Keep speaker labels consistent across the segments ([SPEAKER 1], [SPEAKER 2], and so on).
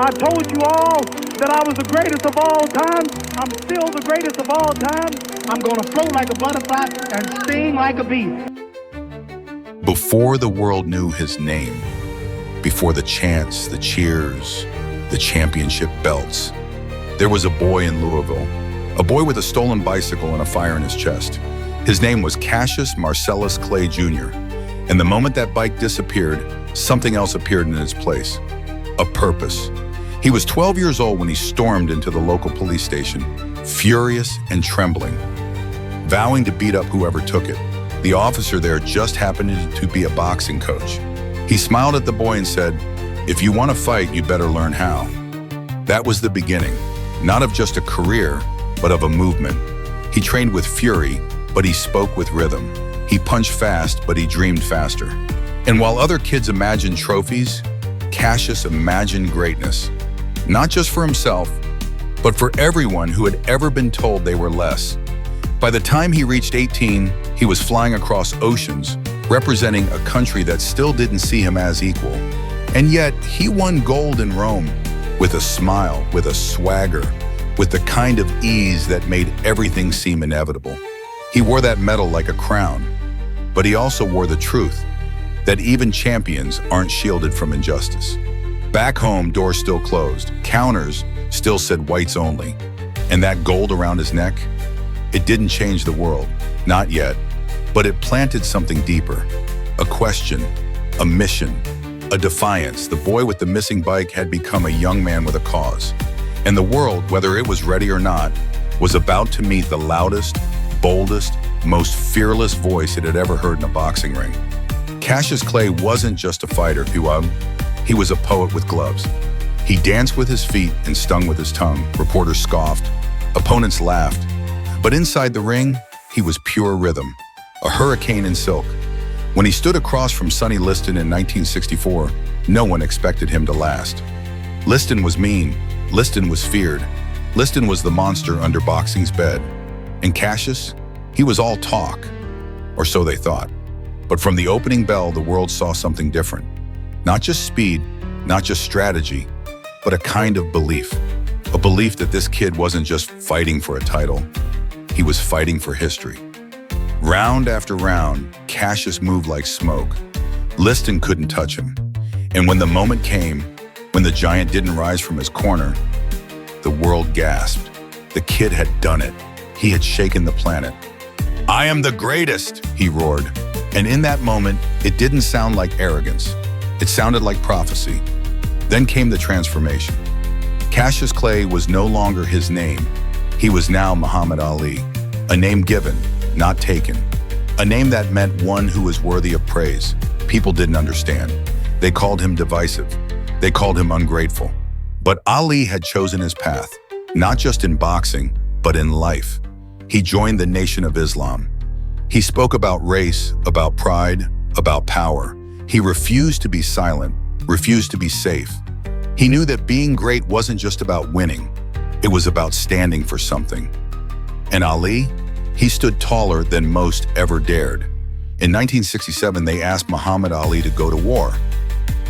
[SPEAKER 1] I told you all that I was the greatest of all time. I'm still the greatest of all time. I'm gonna float like a butterfly and sting like a bee.
[SPEAKER 2] Before the world knew his name, before the chants, the cheers, the championship belts, there was a boy in Louisville, a boy with a stolen bicycle and a fire in his chest. His name was Cassius Marcellus Clay Jr., and the moment that bike disappeared, something else appeared in its place, a purpose. He was 12 years old when he stormed into the local police station, furious and trembling, vowing to beat up whoever took it. The officer there just happened to be a boxing coach. He smiled at the boy and said, "If you want to fight, you better learn how." That was the beginning, not of just a career, but of a movement. He trained with fury, but he spoke with rhythm. He punched fast, but he dreamed faster. And while other kids imagined trophies, Cassius imagined greatness, not just for himself, but for everyone who had ever been told they were less. By the time he reached 18, he was flying across oceans, representing a country that still didn't see him as equal. And yet, he won gold in Rome, with a smile, with a swagger, with the kind of ease that made everything seem inevitable. He wore that medal like a crown, but he also wore the truth, that even champions aren't shielded from injustice. Back home, doors still closed, counters still said whites only, and that gold around his neck, it didn't change the world, not yet, but it planted something deeper, a question, a mission, a defiance. The boy with the missing bike had become a young man with a cause, and the world, whether it was ready or not, was about to meet the loudest, boldest, most fearless voice it had ever heard in a boxing ring. Cassius Clay wasn't just a fighter, he was a poet with gloves. He danced with his feet and stung with his tongue. Reporters scoffed, opponents laughed. But inside the ring, he was pure rhythm, a hurricane in silk. When he stood across from Sonny Liston in 1964, no one expected him to last. Liston was mean, Liston was feared, Liston was the monster under boxing's bed. And Cassius, he was all talk, or so they thought. But from the opening bell, the world saw something different. Not just speed, not just strategy, but a kind of belief. A belief that this kid wasn't just fighting for a title, he was fighting for history. Round after round, Cassius moved like smoke. Liston couldn't touch him. And when the moment came, when the giant didn't rise from his corner, the world gasped. The kid had done it. He had shaken the planet. "I am the greatest," he roared. And in that moment, it didn't sound like arrogance. It sounded like prophecy. Then came the transformation. Cassius Clay was no longer his name. He was now Muhammad Ali, a name given, not taken. A name that meant one who was worthy of praise. People didn't understand. They called him divisive. They called him ungrateful. But Ali had chosen his path, not just in boxing, but in life. He joined the Nation of Islam. He spoke about race, about pride, about power. He refused to be silent, refused to be safe. He knew that being great wasn't just about winning. It was about standing for something. And Ali, he stood taller than most ever dared. In 1967, they asked Muhammad Ali to go to war.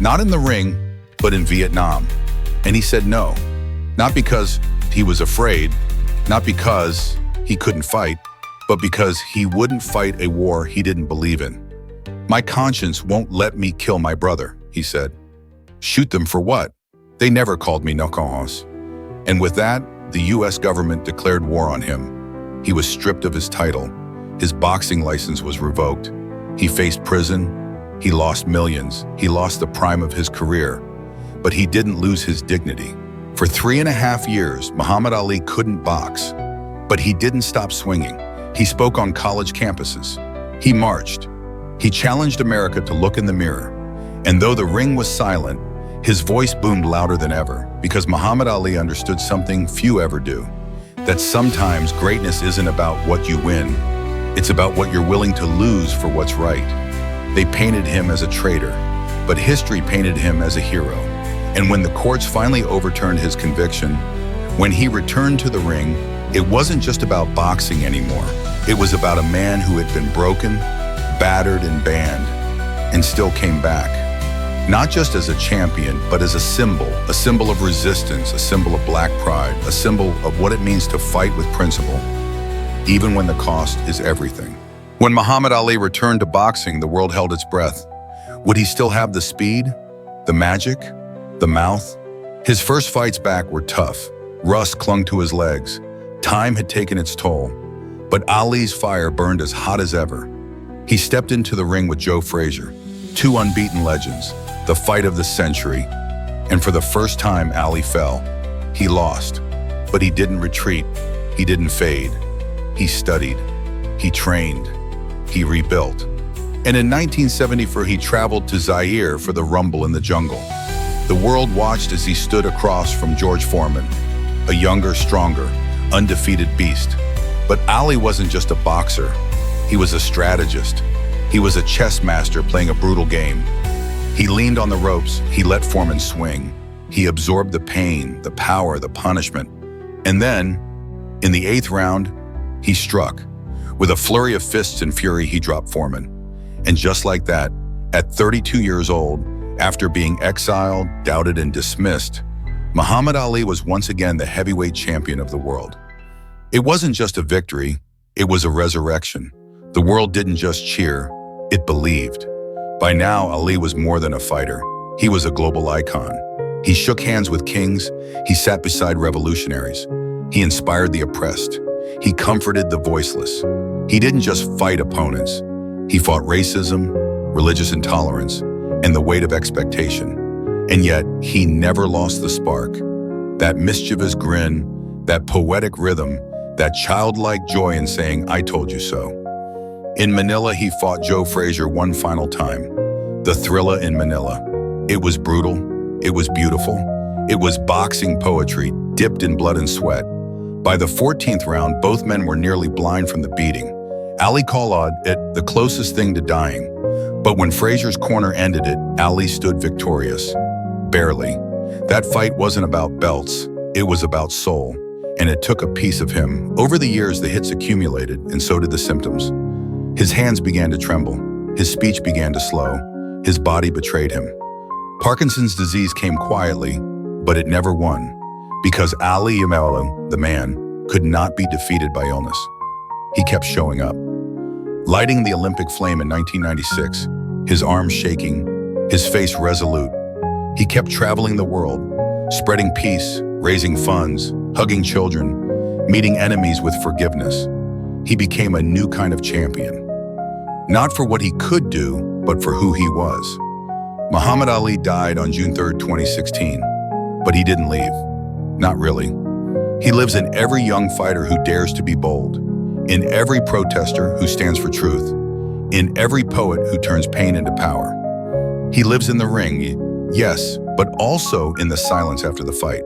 [SPEAKER 2] Not in the ring, but in Vietnam. And he said no. Not because he was afraid, not because he couldn't fight, but because he wouldn't fight a war he didn't believe in. "My conscience won't let me kill my brother," he said. "Shoot them for what? They never called me Nokahos." And with that, the US government declared war on him. He was stripped of his title. His boxing license was revoked. He faced prison. He lost millions. He lost the prime of his career. But he didn't lose his dignity. For 3.5 years, Muhammad Ali couldn't box. But he didn't stop swinging. He spoke on college campuses. He marched. He challenged America to look in the mirror. And though the ring was silent, his voice boomed louder than ever, because Muhammad Ali understood something few ever do, that sometimes greatness isn't about what you win, it's about what you're willing to lose for what's right. They painted him as a traitor, but history painted him as a hero. And when the courts finally overturned his conviction, when he returned to the ring, it wasn't just about boxing anymore. It was about a man who had been broken, battered, and banned, and still came back. Not just as a champion, but as a symbol of resistance, a symbol of black pride, a symbol of what it means to fight with principle, even when the cost is everything. When Muhammad Ali returned to boxing, the world held its breath. Would he still have the speed, the magic, the mouth? His first fights back were tough. Rust clung to his legs. Time had taken its toll. But Ali's fire burned as hot as ever. He stepped into the ring with Joe Frazier, two unbeaten legends, the fight of the century. And for the first time, Ali fell. He lost, but he didn't retreat. He didn't fade. He studied. He trained. He rebuilt. And in 1974, he traveled to Zaire for the Rumble in the Jungle. The world watched as he stood across from George Foreman, a younger, stronger, undefeated beast. But Ali wasn't just a boxer. He was a strategist. He was a chess master playing a brutal game. He leaned on the ropes. He let Foreman swing. He absorbed the pain, the power, the punishment. And then, in the 8th round, he struck. With a flurry of fists and fury, he dropped Foreman. And just like that, at 32 years old, after being exiled, doubted, and dismissed, Muhammad Ali was once again the heavyweight champion of the world. It wasn't just a victory, it was a resurrection. The world didn't just cheer, it believed. By now, Ali was more than a fighter. He was a global icon. He shook hands with kings, he sat beside revolutionaries. He inspired the oppressed. He comforted the voiceless. He didn't just fight opponents. He fought racism, religious intolerance, and the weight of expectation. And yet, he never lost the spark. That mischievous grin, that poetic rhythm, that childlike joy in saying, "I told you so." In Manila, he fought Joe Frazier one final time. The Thriller in Manila. It was brutal. It was beautiful. It was boxing poetry, dipped in blood and sweat. By the 14th round, both men were nearly blind from the beating. Ali called it the closest thing to dying. But when Frazier's corner ended it, Ali stood victorious. Barely. That fight wasn't about belts. It was about soul. And it took a piece of him. Over the years, the hits accumulated, and so did the symptoms. His hands began to tremble. His speech began to slow. His body betrayed him. Parkinson's disease came quietly, but it never won. Because Ali Yamalo, the man, could not be defeated by illness. He kept showing up. Lighting the Olympic flame in 1996, his arms shaking, his face resolute, he kept traveling the world, spreading peace, raising funds, hugging children, meeting enemies with forgiveness. He became a new kind of champion. Not for what he could do, but for who he was. Muhammad Ali died on June 3rd, 2016, but he didn't leave. Not really. He lives in every young fighter who dares to be bold, in every protester who stands for truth, in every poet who turns pain into power. He lives in the ring, yes, but also in the silence after the fight,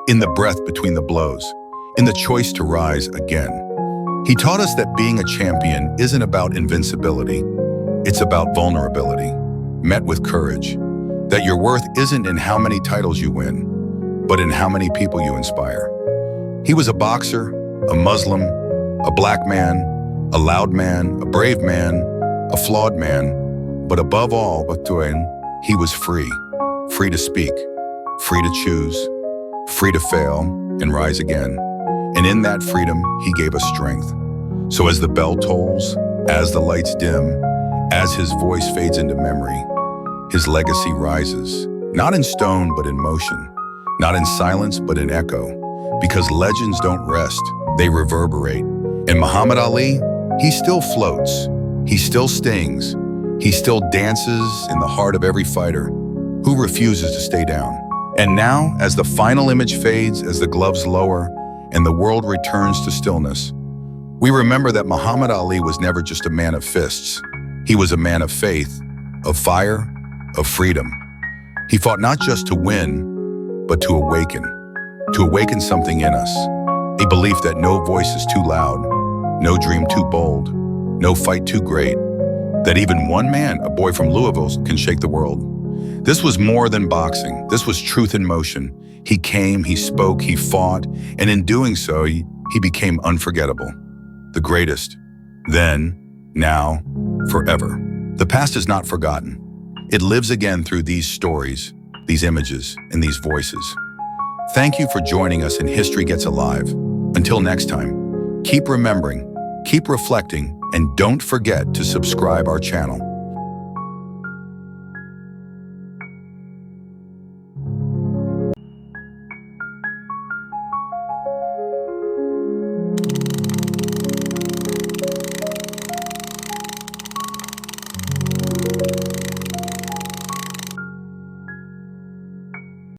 [SPEAKER 2] in the breath between the blows, in the choice to rise again. He taught us that being a champion isn't about invincibility, it's about vulnerability, met with courage, that your worth isn't in how many titles you win, but in how many people you inspire. He was a boxer, a Muslim, a black man, a loud man, a brave man, a flawed man, but above all, he was free. Free to speak, free to choose, free to fail and rise again. And in that freedom, he gave us strength. So as the bell tolls, as the lights dim, as his voice fades into memory, his legacy rises, not in stone, but in motion, not in silence, but in echo, because legends don't rest, they reverberate. And Muhammad Ali, he still floats, he still stings, he still dances in the heart of every fighter who refuses to stay down. And now, as the final image fades, as the gloves lower, and the world returns to stillness, we remember that Muhammad Ali was never just a man of fists. He was a man of faith, of fire, of freedom. He fought not just to win, but to awaken something in us, a belief that no voice is too loud, no dream too bold, no fight too great, that even one man, a boy from Louisville, can shake the world. This was more than boxing. This was truth in motion. He came, he spoke, he fought, and in doing so, he became unforgettable. The greatest. Then, now, forever. The past is not forgotten. It lives again through these stories, these images, and these voices. Thank you for joining us in History Gets Alive. Until next time, keep remembering, keep reflecting, and don't forget to subscribe our channel.